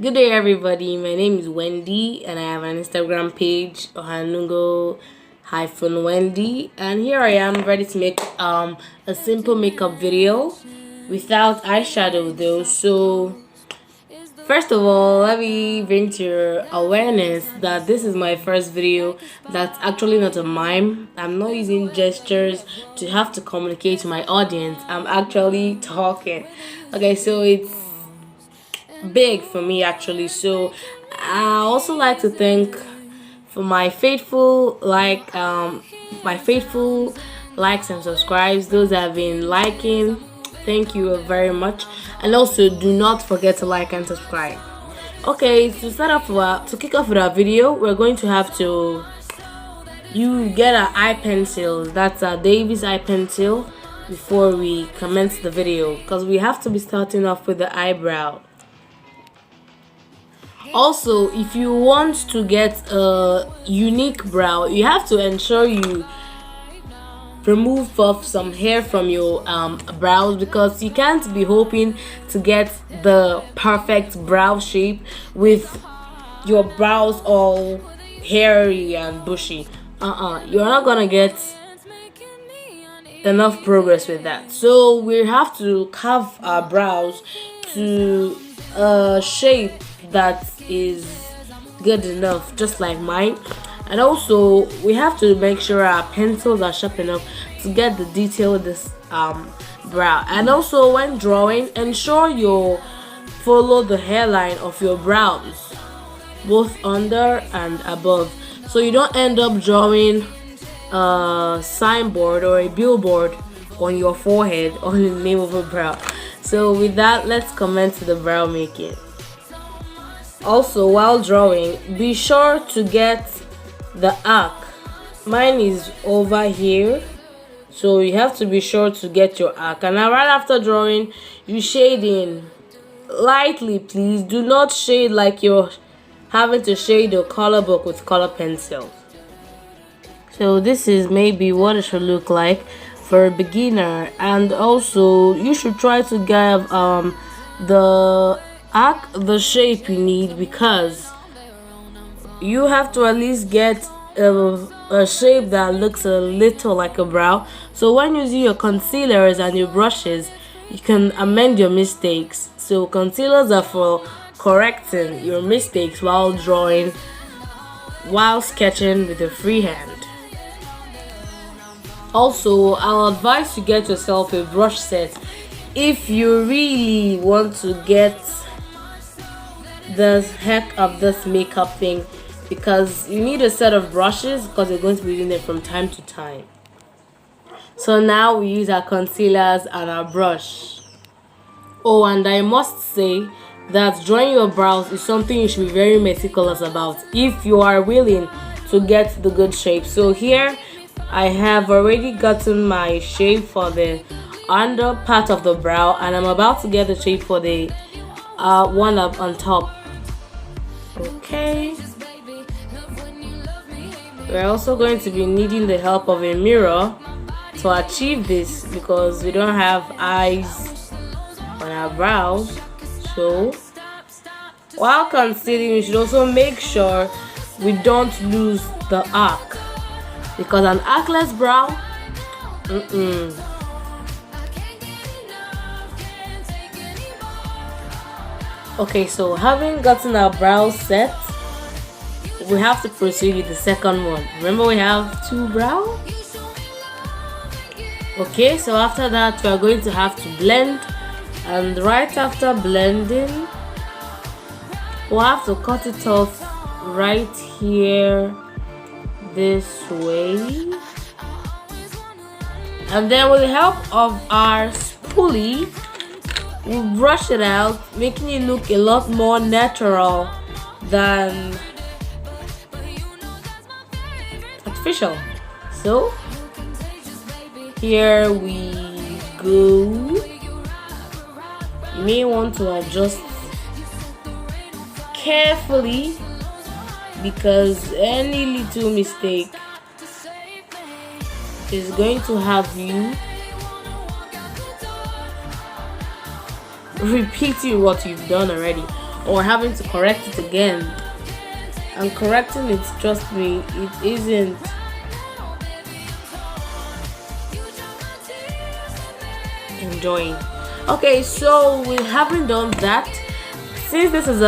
Good day, everybody. My name is Wendy, and I have an Instagram page, Ohanungo-Wendy. And here I am, ready to make a simple makeup video without eyeshadow, though. So, first of all, let me bring to your awareness that this is my first video that's actually not a mime. I'm not using gestures to have to communicate to my audience. I'm actually talking. Okay, so it's big for me actually. So I also like to thank for my faithful likes and subscribes, those that have been liking. Thank you very much, and also do not forget to like and subscribe. Okay, to kick off with our video, we're going to have to get an eye pencil. That's a Davis eye pencil before we commence the video, because we have to be starting off with the eyebrow. Also, if you want to get a unique brow, you have to ensure you remove off some hair from your brows, because you can't be hoping to get the perfect brow shape with your brows all hairy and bushy. You're not gonna get enough progress with that. So we have to carve our brows to a shape that is good enough, just like mine. And also we have to make sure our pencils are sharp enough to get the detail of this brow. And also when drawing, ensure you follow the hairline of your brows, both under and above, so you don't end up drawing a signboard or a billboard on your forehead on the name of a brow. So with that, let's commence the brow making. Also, while drawing, be sure to get the arc. Mine is over here, so you have to be sure to get your arc. And now right after drawing, you shade in lightly. Please do not shade like you're having to shade your color book with color pencils. So this is maybe what it should look like for a beginner. And also you should try to give the shape you need, because you have to at least get a shape that looks a little like a brow. So when using your concealers and your brushes, you can amend your mistakes. So concealers are for correcting your mistakes while drawing, while sketching with a free hand. Also, I'll advise you get yourself a brush set if you really want to get the heck of this makeup thing, because you need a set of brushes, because you're going to be using it from time to time. So now we use our concealers and our brush. Oh, and I must say that drawing your brows is something you should be very meticulous about if you are willing to get the good shape. So here I have already gotten my shape for the under part of the brow, and I'm about to get the shape for the one up on top. Okay, we're also going to be needing the help of a mirror to achieve this, because we don't have eyes on our brows. So while concealing, we should also make sure we don't lose the arc, because an arcless brow, Okay, so having gotten our brows set, we have to proceed with the second one. Remember, we have two brows. Okay, so after that we are going to have to blend, and right after blending we'll have to cut it off right here this way, and then with the help of our spoolie we'll brush it out, making it look a lot more natural than artificial. So here we go. You may want to adjust carefully, because any little mistake is going to have you repeating what you've done already. or having to correct it again. And correcting it, trust me, it isn't enjoying. Okay, so we haven't done that. Since this is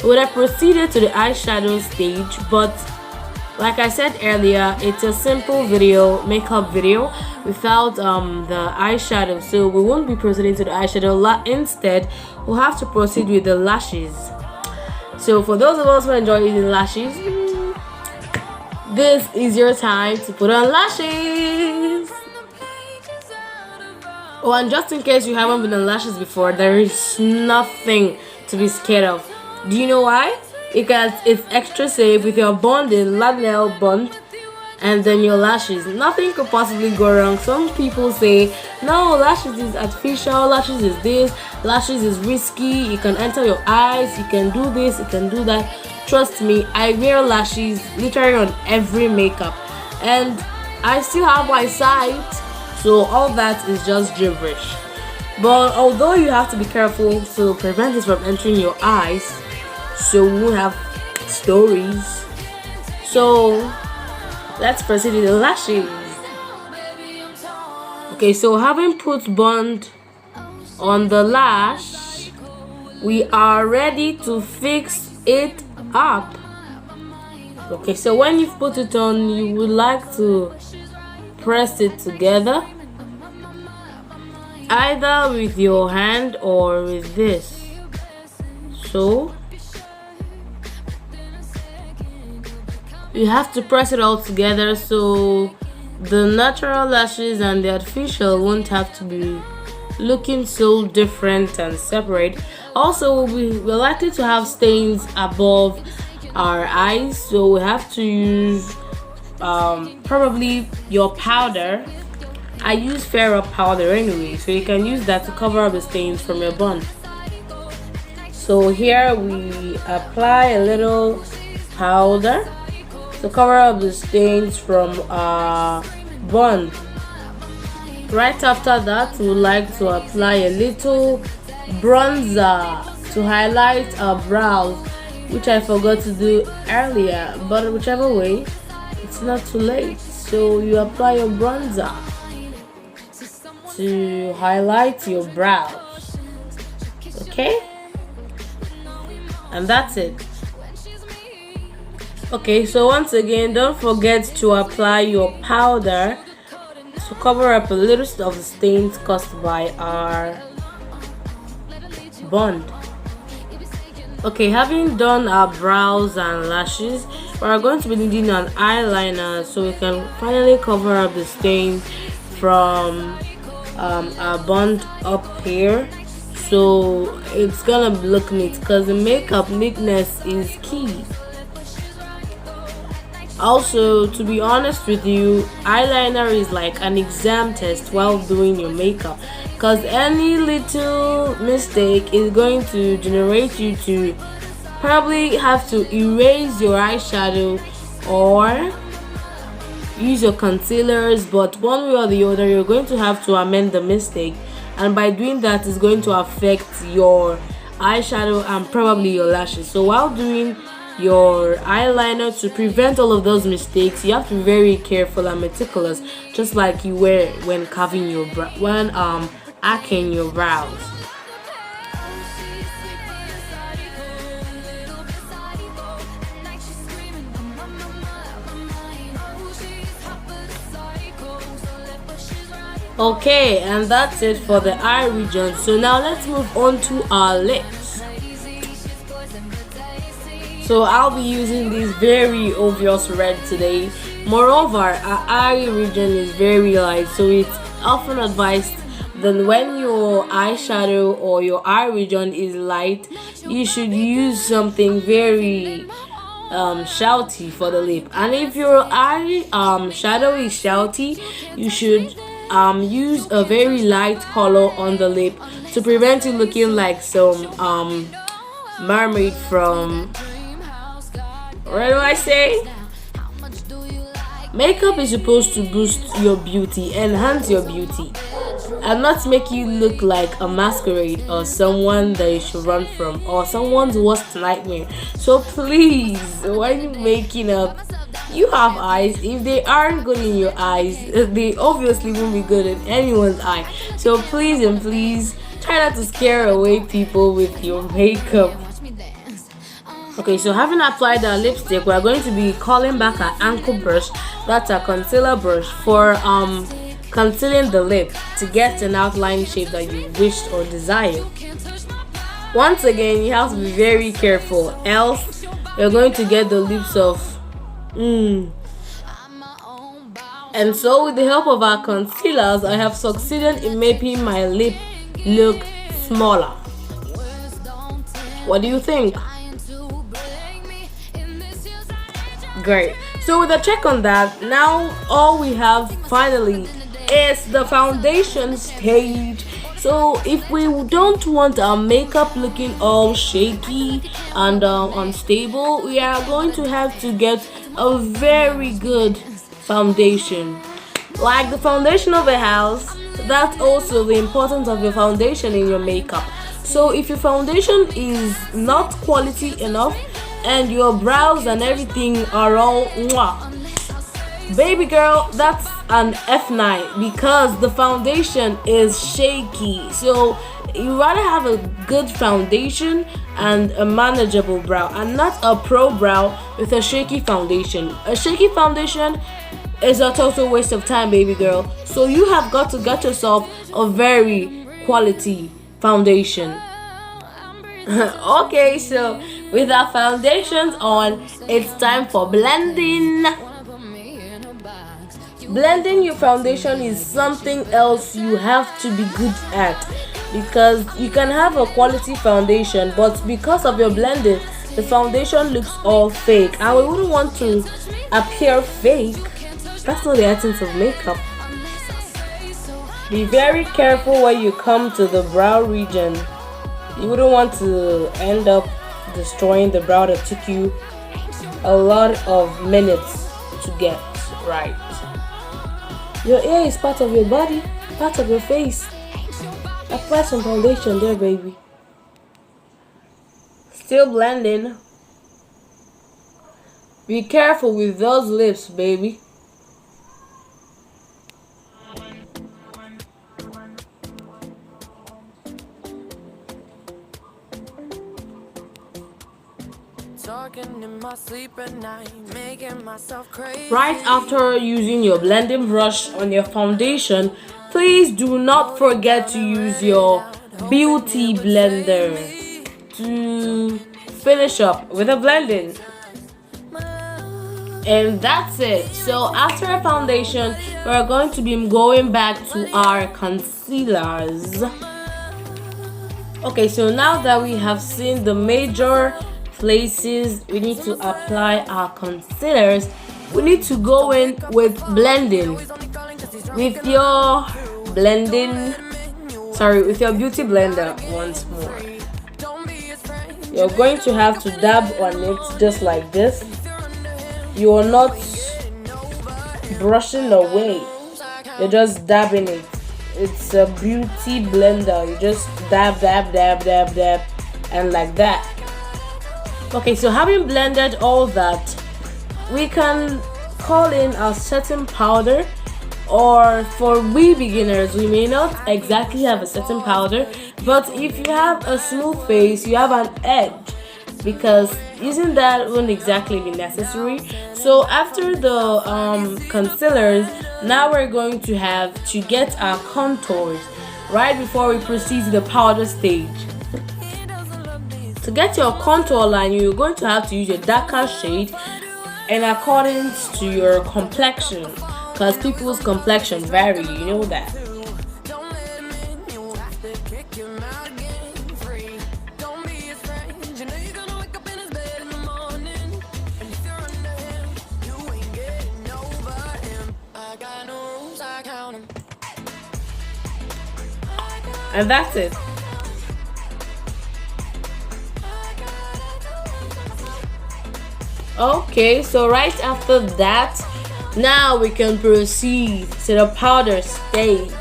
would have proceeded to the eyeshadow stage, but like I said earlier, it's a simple video, makeup video without the eyeshadow, so we won't be proceeding to the eyeshadow. Instead, we'll have to proceed with the lashes. So for those of us who enjoy using lashes, this is your time to put on lashes. Oh, and just in case you haven't been on lashes before, there is nothing to be scared of. Do you know why? Because it's extra safe with your bonding, nail bond, and then your lashes. Nothing could possibly go wrong. Some people say, no, lashes is artificial, lashes is this, lashes is risky, you can enter your eyes, you can do this, you can do that. Trust me, I wear lashes literally on every makeup, and I still have my sight, so all that is just gibberish. But although you have to be careful to prevent it from entering your eyes, so we won't have stories. So let's proceed with the lashes. Okay, so having put bond on the lash, we are ready to fix it up. Okay, so when you've put it on, you would like to press it together, either with your hand or with this. So you have to press it all together so the natural lashes and the artificial won't have to be looking so different and separate. Also, we're likely to have stains above our eyes, so we have to use probably your powder. I use Fair Up powder anyway, so you can use that to cover up the stains from your bun. So here we apply a little powder to cover up the stains from our bun. Right after that, we would like to apply a little bronzer to highlight our brows, which I forgot to do earlier, but whichever way, it's not too late. So you apply your bronzer to highlight your brows, okay? And that's it. Okay, so once again, don't forget to apply your powder to cover up a little of the stains caused by our bond. Okay, having done our brows and lashes, we are going to be needing an eyeliner so we can finally cover up the stains from our bond up here, so it's gonna look neat, because the makeup neatness is key. Also, to be honest with you, eyeliner is like an exam test while doing your makeup, because any little mistake is going to generate you to probably have to erase your eyeshadow or use your concealers, but one way or the other you're going to have to amend the mistake, and by doing that it's going to affect your eyeshadow and probably your lashes. So while doing your eyeliner, to prevent all of those mistakes, you have to be very careful and meticulous, just like you were when carving your arcing your brows. Okay, and that's it for the eye region. So now let's move on to our lips. So I'll be using this very obvious red today. Moreover, our eye region is very light, so it's often advised that when your eyeshadow or your eye region is light, you should use something very shouty for the lip. And if your eye shadow is shouty, you should use a very light color on the lip to prevent you looking like some mermaid from, what do I say? Makeup is supposed to boost your beauty, enhance your beauty, I'm not making you look like a masquerade or someone that you should run from or someone's worst nightmare. So please, when you making up, you have eyes. If they aren't good in your eyes, they obviously won't be good in anyone's eye. So please and please try not to scare away people with your makeup. Okay, so having applied our lipstick, we're going to be calling back our ankle brush, that's our concealer brush, for concealing the lip to get an outline shape that you wished or desired. Once again, you have to be very careful, else you're going to get the lips of And so with the help of our concealers, I have succeeded in making my lip look smaller. What do you think? Great. So with a check on that, now all we have finally is the foundation stage. So if we don't want our makeup looking all shaky and unstable, we are going to have to get a very good foundation. Like the foundation of a house, that's also the importance of your foundation in your makeup. So if your foundation is not quality enough and your brows and everything are all mwah, baby girl, that's an F9 because the foundation is shaky. So you rather have a good foundation and a manageable brow and not a pro brow with a shaky foundation. A shaky foundation is a total waste of time, baby girl. So you have got to get yourself a very quality foundation. Okay, so with our foundations on, it's time for blending. Blending your foundation is something else you have to be good at, because you can have a quality foundation, but because of your blending, the foundation looks all fake, and we wouldn't want to appear fake. That's not the essence of makeup. Be very careful when you come to the brow region. You wouldn't want to end up destroying the brow that took you a lot of minutes to get right. Your ear is part of your body, part of your face. Apply some foundation there, baby. Still blending. Be careful with those lips, baby. Right after using your blending brush on your foundation, please do not forget to use your beauty blender to finish up with the blending. And that's it. So after a foundation, we're going to be going back to our concealers. Okay, so now that we have seen the major places we need to apply our concealers, we need to go in with blending. With your beauty blender once more. You're going to have to dab on it just like this. You are not brushing away, you're just dabbing it. It's a beauty blender. You just dab, and like that. Okay, so having blended all that, we can call in our setting powder, or for we beginners, we may not exactly have a setting powder, but if you have a smooth face, you have an edge, because using that won't exactly be necessary. So after the concealers, now we're going to have to get our contours right before we proceed to the powder stage. To get your contour line, you're going to have to use a darker shade in accordance to your complexion, because people's complexion vary, you know that. And that's it. Okay, so right after that, now we can proceed to the powder stage.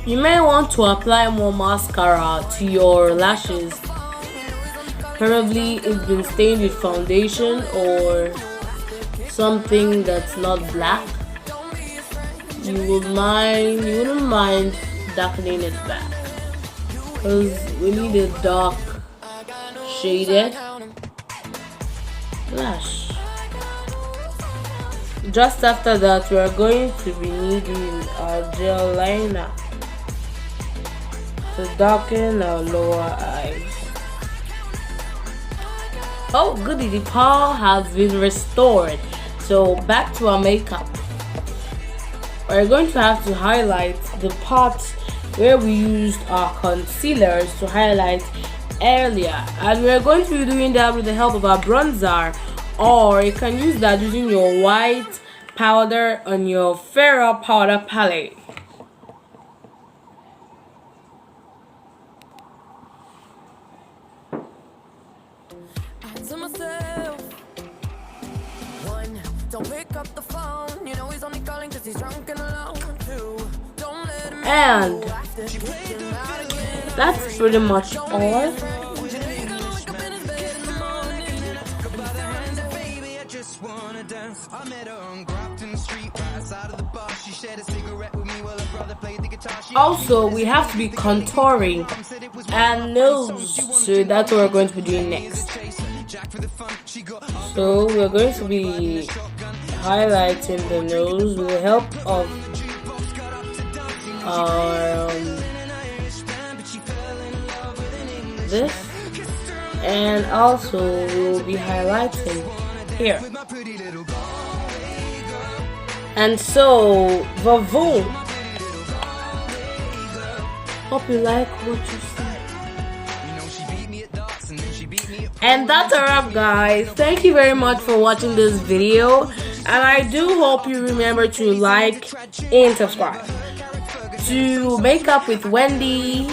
You may want to apply more mascara to your lashes. Probably it's been stained with foundation or something that's not black. You wouldn't mind darkening it back, because we need a dark shaded lash. Just after that, we are going to be needing our gel liner to darken our lower eyes. Oh goody, the power has been restored. So back to our makeup. We're going to have to highlight the parts where we used our concealers to highlight earlier, and we're going to be doing that with the help of our bronzer, or you can use that using your white powder on your fairer powder palette. And that's pretty much all. Also, we have to be contouring and nose, so that's what we're going to be doing next. So we're going to be highlighting the nose with the help of this, and also we will be highlighting here. And so, vavoom. Hope you like what you see. And that's a wrap, guys. Thank you very much for watching this video, and I do hope you remember to like and subscribe to Make Up with Wendy.